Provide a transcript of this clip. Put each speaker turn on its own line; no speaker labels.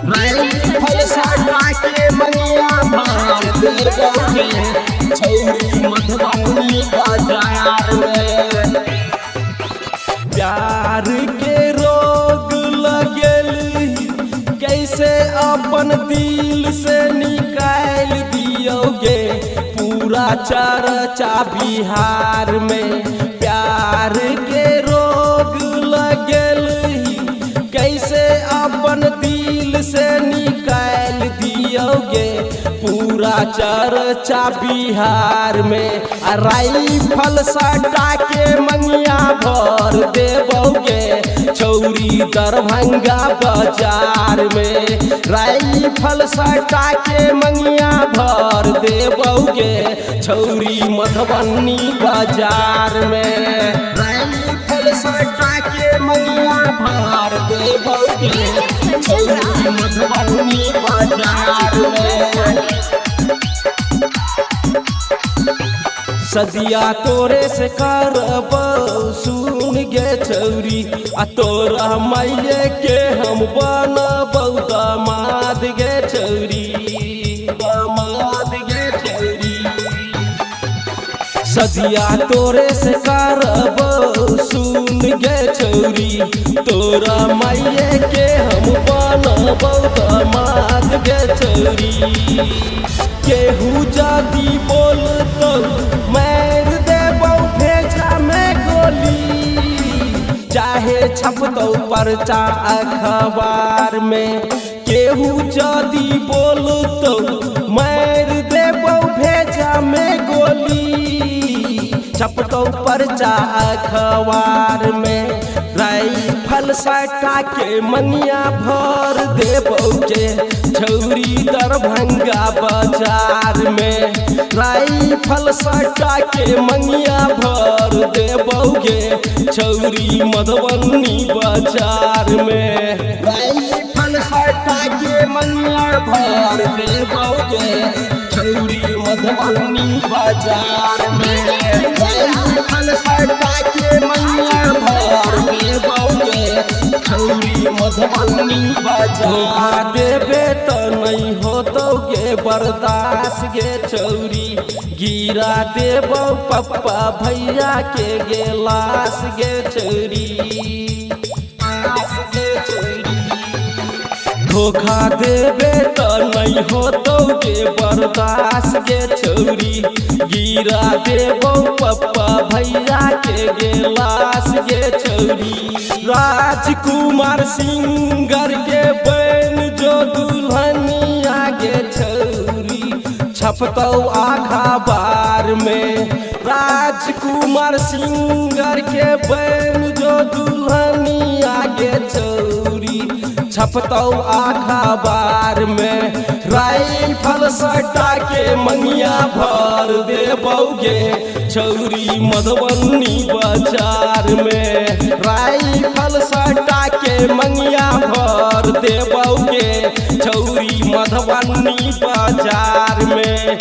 Rifle सटा के मंगिया भर देबोगे छौरी मधुबनी बाजार में।
प्यार के रोग लगेल कैसे अपन दिल से निकाल दियोगे पूरा चर्चा बिहार में। प्यार के रोग लगेल कैसे अपन दिल से निकाल दियोगे पूरा चर्चा बिहार में। राइफल सटा के मंगिया भर देबोगे छौरी दरभंगा बाजार में। राइफल सटा के मंगिया भर देबोगे छौरी मधुबनी बाजार में।
राइफल सटा के मंगिया भर देबोगे छौरी मधुबनी बाजार में।
सदिया तोरे से करब सुन गे छौरी आ तोरा माये के हम बनबौ दामाद गे छौरी दामाद गे छौरी। सदिया तोरे से करब सुन गे छौरी तोरा माये के हम बनबौ दामाद गे छौरी। केहू जादी बोलतो मार देबौ भेजा में गोली चाहे छपतौ पर्चा अखबार में। केहू जादी बोलतो मार देबौ भेजा में गोली छपतौ पर्चा अखबार में। राइफल सटा के मंगिया भर देबोगे छौरी दरभंगा बाजार में। राइफल सटा के मंगिया भर देबोगे छौरी मधुबनी बाजार में।
राइफल सटा के मंगिया भर देबोगे छौरी मधुबनी बाजार में। राइफल सटा के मंगिया भर देबोगे छौरी मधुबनी बाजार।
देबे तो नहीं होतोगे बर्दाश्त गे छौरी गिरा देबो पप्पा भैया के गिलास गे छौरी धोखा देबे तो नहीं होतोगे बर्दाश्त गे छौरी गिरा देबो पप्पा भैया के गिलास गे छौरी। राजकुमार सिंगर के बन जो दुल्हनिया गे छौरी छपतौ अखबार में। राजकुमार सिंगर के बन जो दुल्हनिया गे छौरी छपतौ अखबार में। राइफल सटा के मंगिया भर देबोगे छौरी मधुबनी बाजार में। राइफल सटा के मंगिया भर देबोगे छौरी मधुबनी बाजार में।